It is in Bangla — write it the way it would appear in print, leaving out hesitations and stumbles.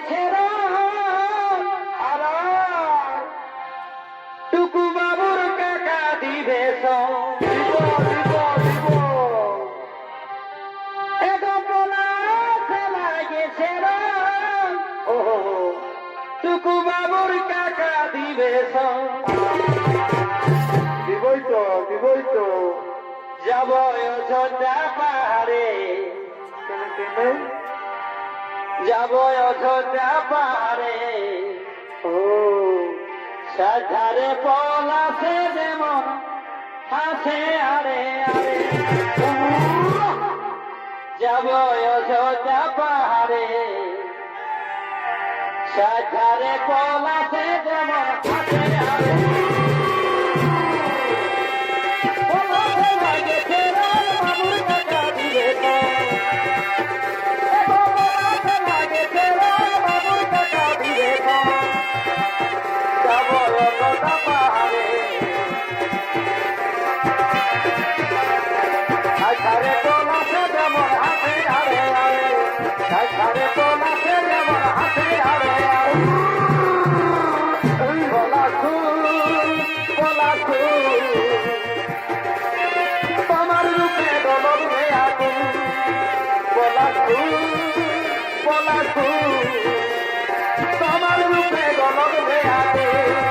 গেছে আর টুকু বাবুর কাকা দিবে গেছে টুকু বাবুর কাকা দিবে দিবই তো যাব অযোধ্যা পাহাড়ে যাব অযোধ্যা পাহাড়ে সাধারে পলাশে যেমন হাসে আরে আরে যাব অযোধ্যা পাহাড়ে সাধারে পলাশে যেমন হাসে আরে তোমার রূপে গলবে আগুন তোমার রূপে গলবে আগুন